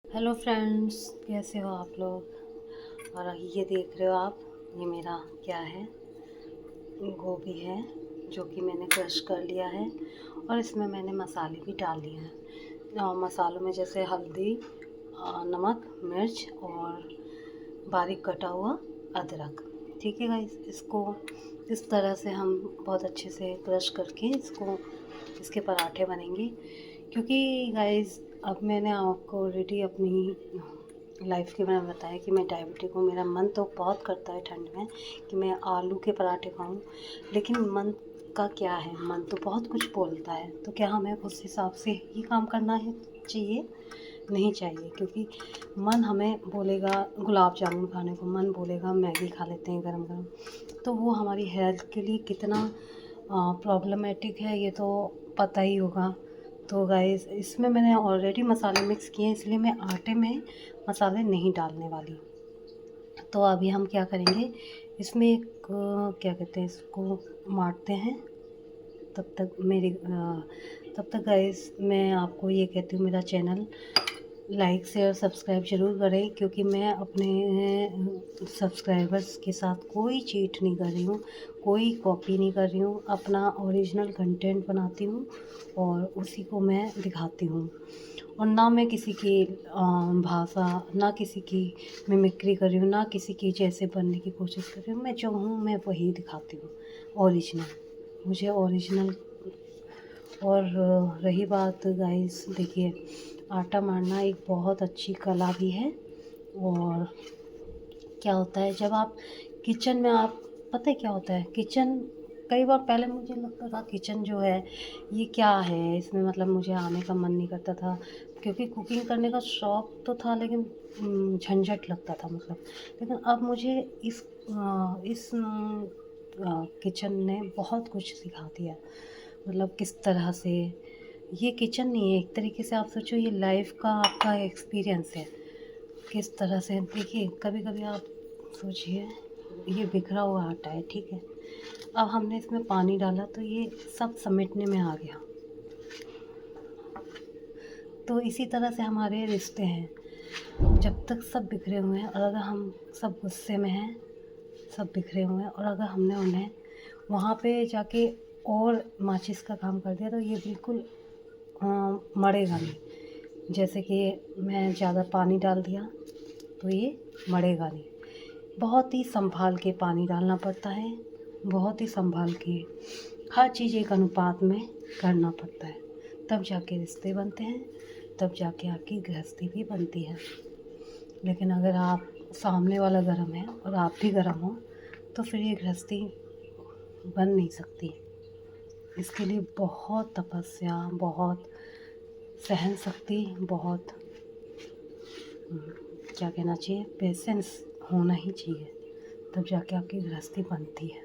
Hello friends, कैसे हो आप लोग। और ये देख रहे हो आप, ये मेरा क्या है, गोभी है जो कि मैंने क्रश कर लिया है। और इसमें मैंने मसाले भी डाल लिए हैं। मसालों में जैसे हल्दी, नमक, मिर्च और बारीक कटा हुआ अदरक। ठीक है गाइस, इसको इस तरह से हम बहुत अच्छे से क्रश करके इसके पराठे बनेंगे। क्योंकि गाइस, अब मैंने आपको ऑलरेडी अपनी लाइफ के बारे में बताया कि मैं डायबिटिक हूँ। मेरा मन तो बहुत करता है ठंड में कि मैं आलू के पराठे खाऊं, लेकिन मन का क्या है, मन तो बहुत कुछ बोलता है। तो क्या हमें उस हिसाब से ही काम करना है चाहिए? नहीं चाहिए। क्योंकि मन हमें बोलेगा गुलाब जामुन खाने को, मन बोलेगा मैगी खा लेते हैं गरम गरम, तो वो हमारी हेल्थ के लिए कितना प्रॉब्लमेटिक है ये तो पता ही होगा। तो गाइस, इसमें मैंने ऑलरेडी मसाले मिक्स किए हैं, इसलिए मैं आटे में मसाले नहीं डालने वाली। तो अभी हम क्या करेंगे, इसमें एक क्या कहते हैं, इसको मारते हैं। तब तक गाइस, मैं आपको ये कहती हूँ, मेरा चैनल लाइक शेयर सब्सक्राइब ज़रूर करें। क्योंकि मैं अपने सब्सक्राइबर्स के साथ कोई चीट नहीं कर रही हूँ, कोई कॉपी नहीं कर रही हूँ। अपना ओरिजिनल कंटेंट बनाती हूँ और उसी को मैं दिखाती हूँ। और ना मैं किसी की भाषा, ना किसी की मिमिक्री कर रही हूँ, ना किसी की जैसे बनने की कोशिश कर रही हूँ। मैं जो हूँ मैं वही दिखाती हूँ, ओरिजिनल। मुझे ओरिजिनल। और रही बात गाइस, देखिए, आटा मारना एक बहुत अच्छी कला भी है। और क्या होता है जब आप किचन में, आप पता है क्या होता है किचन, कई बार पहले मुझे लगता था किचन जो है ये क्या है, इसमें मतलब मुझे आने का मन नहीं करता था। क्योंकि कुकिंग करने का शौक़ तो था, लेकिन झंझट लगता था मतलब। लेकिन अब मुझे इस किचन ने बहुत कुछ सिखा दिया। मतलब किस तरह से, ये किचन नहीं है, एक तरीके से आप सोचो ये लाइफ का आपका एक्सपीरियंस है। किस तरह से, देखिए, कभी कभी आप सोचिए, ये बिखरा हुआ आटा है, ठीक है। अब हमने इसमें पानी डाला तो ये सब समेटने में आ गया। तो इसी तरह से हमारे रिश्ते हैं, जब तक सब बिखरे हुए हैं और अगर हम सब गुस्से में हैं, सब बिखरे हुए हैं, और अगर हमने उन्हें वहाँ पे जाके और माचिस का काम कर दिया तो ये बिल्कुल मरेगा नहीं। जैसे कि मैं ज़्यादा पानी डाल दिया तो ये मरेगा नहीं। बहुत ही संभाल के पानी डालना पड़ता है, बहुत ही संभाल के हर चीज़ एक अनुपात में करना पड़ता है। तब जाके रिश्ते बनते हैं, तब जाके आपकी गृहस्थी भी बनती है। लेकिन अगर आप, सामने वाला गर्म है और आप भी गर्म हो, तो फिर ये गृहस्थी बन नहीं सकती। इसके लिए बहुत तपस्या, बहुत सहन शक्ति, बहुत क्या कहना चाहिए, पेशेंस होना ही चाहिए। तब जाके आपकी गृहस्थी बनती है।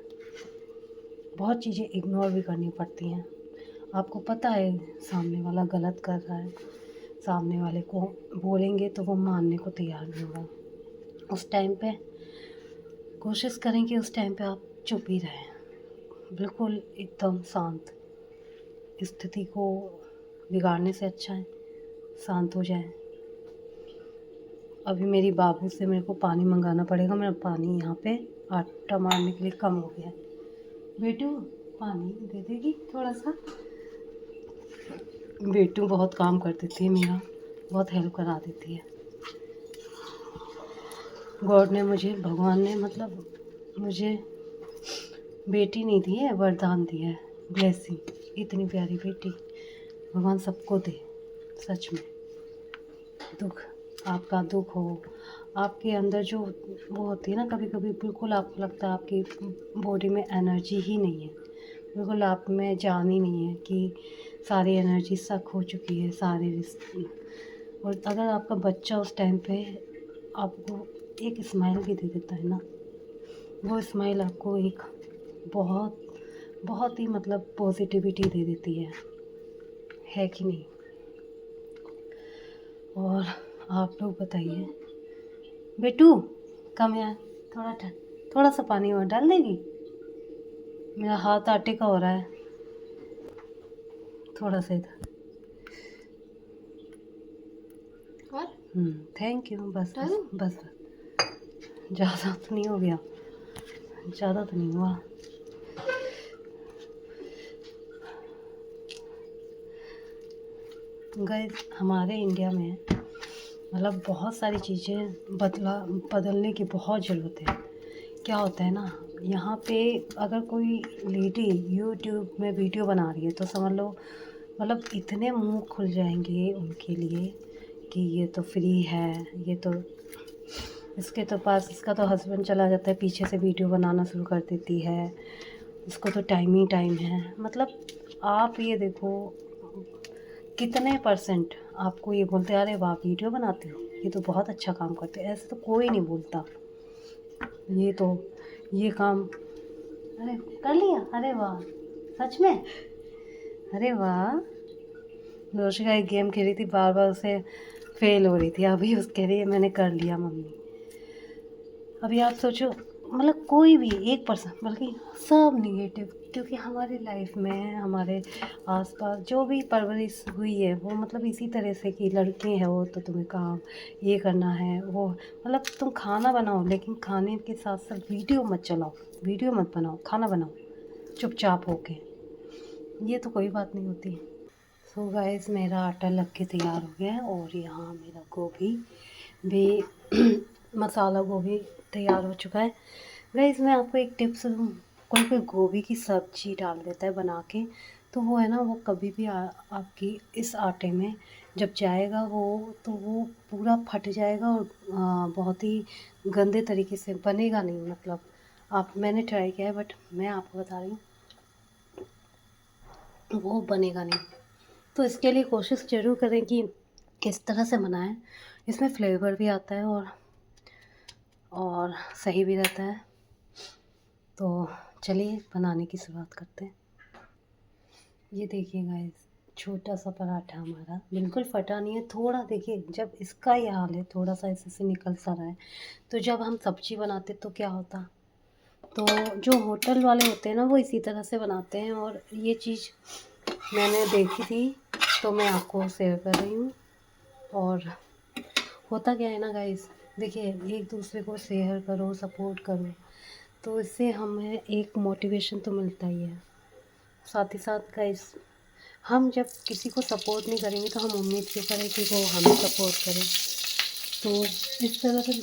बहुत चीज़ें इग्नोर भी करनी पड़ती हैं। आपको पता है सामने वाला गलत कर रहा है, सामने वाले को बोलेंगे तो वो मानने को तैयार नहीं होगा। उस टाइम पे कोशिश करें कि उस टाइम पे आप चुप ही रहें, बिल्कुल एकदम शांत। स्थिति को बिगाड़ने से अच्छा है शांत हो जाए। अभी मेरी बाबू से मेरे को पानी मंगाना पड़ेगा, मेरा पानी यहाँ पे आटा मारने के लिए कम हो गया है। बेटू, पानी दे देगी थोड़ा सा। बेटू बहुत काम कर देती है मेरा, बहुत हेल्प करा देती है। गॉड ने मुझे, भगवान ने मतलब मुझे बेटी नहीं दी है, वरदान दिया है, ब्लेसिंग। इतनी प्यारी बेटी भगवान सबको दे। सच में, दुख, आपका दुख हो, आपके अंदर जो वो होती है ना, कभी कभी बिल्कुल आपको लगता है आपकी बॉडी में एनर्जी ही नहीं है, बिल्कुल आप में जान ही नहीं है, कि सारी एनर्जी सक हो चुकी है, सारे रिश्ते। और अगर आपका बच्चा उस टाइम पे आपको एक स्माइल भी दे देता है ना, वो स्माइल आपको एक बहुत बहुत ही मतलब पॉजिटिविटी दे देती है कि नहीं। और आप लोग बताइए। बेटू, कम यार, थोड़ा सा पानी और डाल देगी। मेरा हाथ आटे का हो रहा है, थोड़ा सा इधर। और थैंक यू। बस बस डालूं? बस बस, ज़्यादा तो नहीं हो गया, ज़्यादा तो नहीं हुआ। गाइस हमारे इंडिया में मतलब बहुत सारी चीज़ें बदलने की बहुत ज़रूरत है। क्या होता है ना, यहाँ पे अगर कोई लेडी यूट्यूब में वीडियो बना रही है तो समझ लो मतलब इतने मुंह खुल जाएंगे उनके लिए कि ये तो फ्री है, ये तो इसके तो पास इसका तो हस्बैंड चला जाता है, पीछे से वीडियो बनाना शुरू कर देती है, इसको तो टाइम ही टाइम है। मतलब आप ये देखो कितने परसेंट आपको ये बोलते हैं, अरे वाह वीडियो बनाते हो, ये तो बहुत अच्छा काम करते हो। ऐसे तो कोई नहीं बोलता। ये तो ये काम, अरे कर लिया, अरे वाह, सच में, अरे वाह। रोशिका एक गेम खेली थी, बार बार उसे फेल हो रही थी, अभी उस कह रही है मैंने कर लिया मम्मी। अभी आप सोचो मतलब कोई भी 1% बल्कि सब निगेटिव, क्योंकि हमारी लाइफ में हमारे आसपास जो भी परवरिश हुई है वो मतलब इसी तरह से कि लड़के हैं वो तो तुम्हें काम ये करना है वो, मतलब तुम खाना बनाओ लेकिन खाने के साथ साथ वीडियो मत चलाओ, वीडियो मत बनाओ, खाना बनाओ चुपचाप होके, ये तो कोई बात नहीं होती। सो गाइस मेरा आटा लग के तैयार हो गया है और यहाँ मेरा गोभी भी मसाला गोभी तैयार हो चुका है। गाइस मैं आपको एक टिप्स दूँ, कोई कोई गोभी की सब्जी डाल देता है बना के, तो वो है ना वो कभी भी आपकी इस आटे में जब जाएगा वो तो वो पूरा फट जाएगा और बहुत ही गंदे तरीके से बनेगा नहीं। मतलब आप, मैंने ट्राई किया है बट मैं आपको बता रही हूँ वो बनेगा नहीं। तो इसके लिए कोशिश ज़रूर करें कि किस तरह से बनाएं, इसमें फ्लेवर भी आता है और सही भी रहता है। तो चलिए बनाने की शुरुआत करते हैं। ये देखिए गाइस, छोटा सा पराठा हमारा बिल्कुल फटा नहीं है, थोड़ा देखिए जब इसका ये हाल है थोड़ा सा ऐसे से निकल सा रहा है, तो जब हम सब्जी बनाते तो क्या होता। तो जो होटल वाले होते हैं ना वो इसी तरह से बनाते हैं, और ये चीज़ मैंने देखी थी तो मैं आपको शेयर कर रही हूँ। और होता क्या है ना गाइस, देखिए एक दूसरे को शेयर करो, सपोर्ट करो, तो इससे हमें एक मोटिवेशन तो मिलता ही है। साथ ही साथ गाइस हम जब किसी को सपोर्ट नहीं करेंगे तो हम उम्मीद क्यों करें कि वो हमें सपोर्ट करे। तो इस तरह से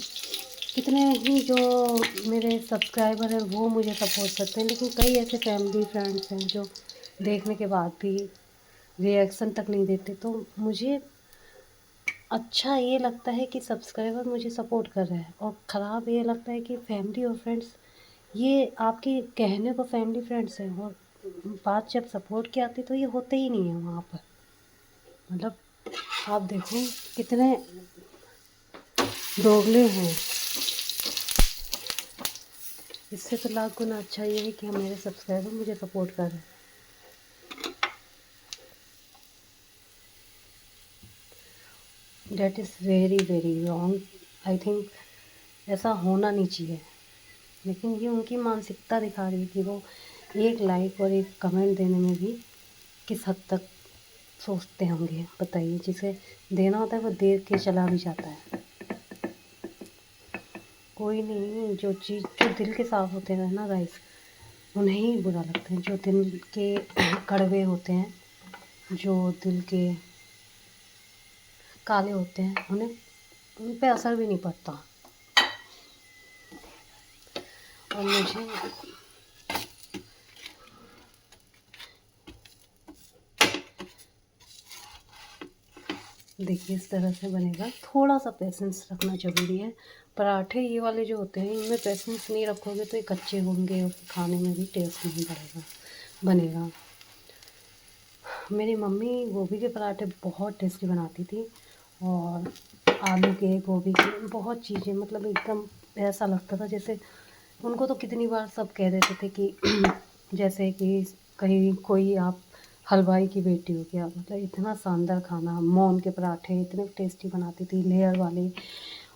कितने ही जो मेरे सब्सक्राइबर हैं वो मुझे सपोर्ट करते हैं, लेकिन कई ऐसे फैमिली फ्रेंड्स हैं जो देखने के बाद भी रिएक्शन तक नहीं देते। तो मुझे अच्छा ये लगता है कि सब्सक्राइबर मुझे सपोर्ट कर रहे हैं, और ख़राब ये लगता है कि फैमिली और फ्रेंड्स ये आपके कहने को फैमिली फ्रेंड्स हैं और बात जब सपोर्ट की आती तो ये होते ही नहीं है वहाँ पर। मतलब आप देखो कितने दोगले हैं। इससे तो लाख गुना अच्छा ये है कि मेरे सब्सक्राइबर मुझे सपोर्ट कर रहे हैं। That is very very wrong, I think ऐसा होना नहीं चाहिए। लेकिन ये उनकी मानसिकता दिखा रही है कि वो एक लाइक और एक कमेंट देने में भी किस हद तक सोचते होंगे, बताइए। जिसे देना होता है वो दे के चला भी जाता है। कोई नहीं, जो चीज़ जो दिल के साफ होते हैं ना गाइस उन्हें ही बुरा लगता है, जो दिल के कड़वे होते हैं, जो दिल के काले होते हैं उन्हें उन पे असर भी नहीं पड़ता। और मुझे देखिए इस तरह से बनेगा, थोड़ा सा पेशेंस रखना ज़रूरी है। पराठे ये वाले जो होते हैं इनमें पेशेंस नहीं रखोगे तो ये कच्चे होंगे और खाने में भी टेस्ट नहीं बनेगा। मेरी मम्मी गोभी के पराठे बहुत टेस्टी बनाती थी, और आलू के, गोभी के, बहुत चीज़ें, मतलब एकदम ऐसा लगता था जैसे उनको तो कितनी बार सब कह देते थे कि जैसे कि कहीं कोई आप हलवाई की बेटी हो क्या, मतलब इतना शानदार खाना। मोन के पराठे इतने टेस्टी बनाती थी, लेयर वाले,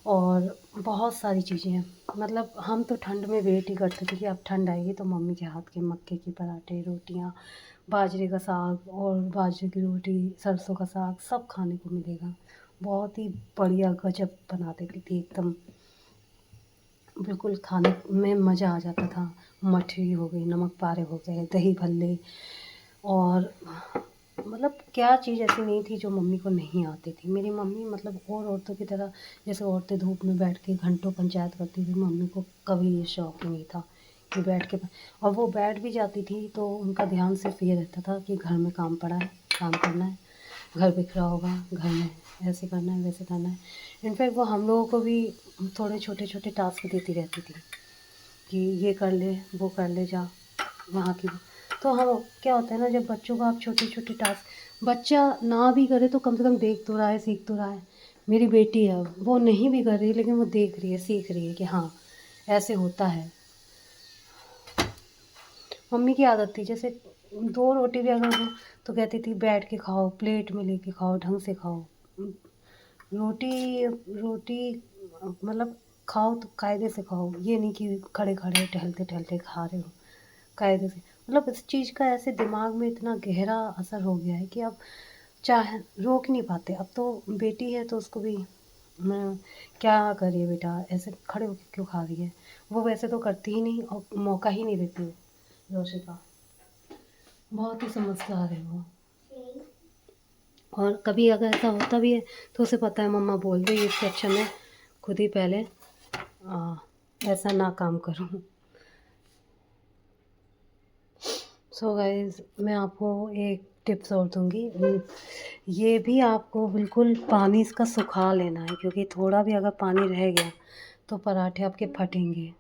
और बहुत सारी चीज़ें हैं। मतलब हम तो ठंड में वेट ही करते थे कि अब ठंड आएगी तो मम्मी के हाथ के मक्के के पराठे, रोटियाँ, बाजरे का साग और बाजरे की रोटी, सरसों का साग सब खाने को मिलेगा। बहुत ही बढ़िया गजब बना देती थी एकदम, बिल्कुल खाने में मज़ा आ जाता था। मठरी हो गई, नमक पारे हो गए, दही भल्ले, और मतलब क्या चीज़ ऐसी नहीं थी जो मम्मी को नहीं आती थी। मेरी मम्मी मतलब और औरतों की तरह, जैसे औरतें धूप में बैठ के घंटों पंचायत करती थी, मम्मी को कभी ये शौक नहीं था कि बैठ के, और वो बैठ भी जाती थी तो उनका ध्यान सिर्फ ये रहता था कि घर में काम पड़ा है, काम करना है, घर बिखरा होगा, घर में ऐसे करना है, वैसे करना है। इनफैक्ट वो हम लोगों को भी थोड़े छोटे छोटे टास्क देती रहती थी कि ये कर ले, वो कर ले, जा वहाँ की। तो हम, क्या होता है ना, जब बच्चों को आप छोटे छोटे टास्क, बच्चा ना भी करे तो कम से कम देख तो रहा है, सीख तो रहा है। मेरी बेटी है, वो नहीं भी कर रही लेकिन वो देख रही है, सीख रही है कि हाँ ऐसे होता है। मम्मी की आदत थी, जैसे 2 रोटी भी अगर हो तो कहती थी बैठ के खाओ, प्लेट में लेके खाओ, ढंग से खाओ। रोटी रोटी मतलब खाओ तो कायदे से खाओ, ये नहीं कि खड़े खड़े टहलते टहलते खा रहे हो, कायदे से। मतलब इस चीज़ का ऐसे दिमाग में इतना गहरा असर हो गया है कि अब चाहे रोक नहीं पाते। अब तो बेटी है तो उसको भी क्या करिए बेटा, ऐसे खड़े होकर क्यों खा रही है, वो वैसे तो करती ही नहीं और मौका ही नहीं देती रोशिका। बहुत ही समझदार है वो। और कभी अगर ऐसा होता भी है तो उसे पता है मम्मा बोल रही है, इससे अच्छा मैं खुद ही पहले ऐसा ना काम करूँ। सो गाइस, मैं आपको एक टिप्स और दूँगी। ये भी आपको बिल्कुल पानी इसका सुखा लेना है, क्योंकि थोड़ा भी अगर पानी रह गया तो पराठे आपके फटेंगे,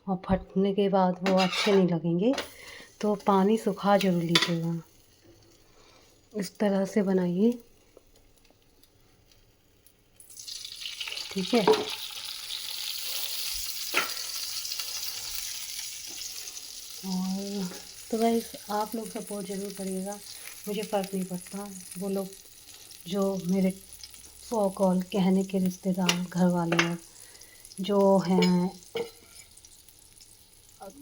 और फटने के बाद वो अच्छे नहीं लगेंगे। तो पानी सुखा ज़रूर लीजिएगा। इस तरह से बनाइए, ठीक है। और तो गाइस, आप लोग सपोर्ट ज़रूर करिएगा, मुझे फ़र्क नहीं पड़ता। वो लोग जो मेरे सो कॉल कहने के रिश्तेदार, घर वाले हैं, जो हैं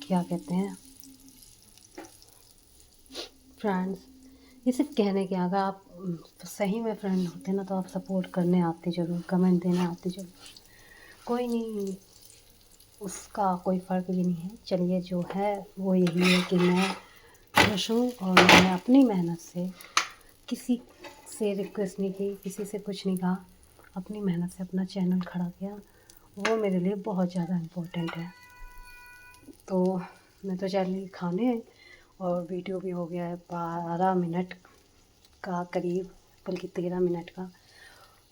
क्या कहते हैं, फ्रेंड्स, ये सिर्फ कहने के, अगर आप सही में फ्रेंड होते ना तो आप सपोर्ट करने आते ज़रूर, कमेंट देने आते ज़रूर। कोई नहीं, उसका कोई फ़र्क भी नहीं है। चलिए, जो है वो यही है कि मैं खुश हूँ, और मैंने अपनी मेहनत से, किसी से रिक्वेस्ट नहीं की, किसी से कुछ नहीं कहा, अपनी मेहनत से अपना चैनल खड़ा किया। वो मेरे लिए बहुत ज़्यादा इम्पोर्टेंट है। तो मैं तो चली खाने, और वीडियो भी हो गया है 12 मिनट का करीब, बल्कि 13 मिनट का।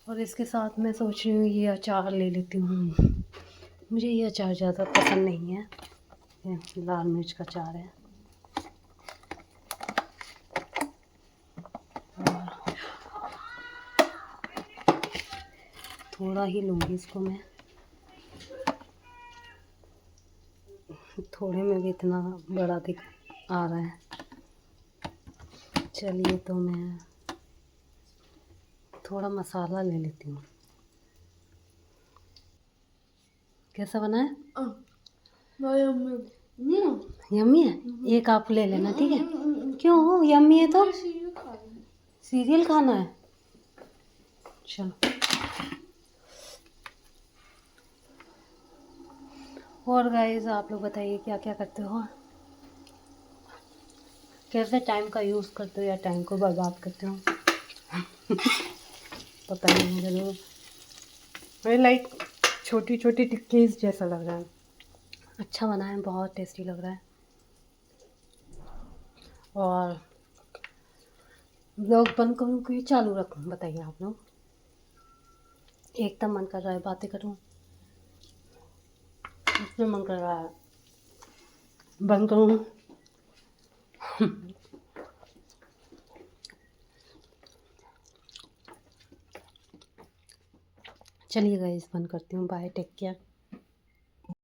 और इसके साथ मैं सोच रही हूँ ये अचार ले लेती हूँ। मुझे ये अचार ज़्यादा पसंद नहीं है, ये लाल मिर्च का अचार है। और थोड़ा ही लूँगी इसको मैं, थोड़े में भी इतना बड़ा दिख आ रहा है। चलिए, तो मैं थोड़ा मसाला ले लेती हूँ। कैसा बना है? यम्मी है। एक आप ले लेना, ठीक है? क्यों यम्मी है तो? सीरियल खाना है? चलो। और गाइस, आप लोग बताइए क्या क्या करते हो, कैसे टाइम का यूज़ करते हो या टाइम को बर्बाद करते हो? पता नहीं मुझे, तो मेरे लाइक छोटी छोटी टिक्कीज़ जैसा लग रहा है। अच्छा बना है, बहुत टेस्टी लग रहा है। और ब्लॉग बंद करूँ कि चालू रखूँ, बताइए आप लोग। एकदम मन कर रहा है बातें करूँ, इसमें मन कर रहा है बंद करूँ। चलिए गाइस, बंद करती हूँ। Bye, take care.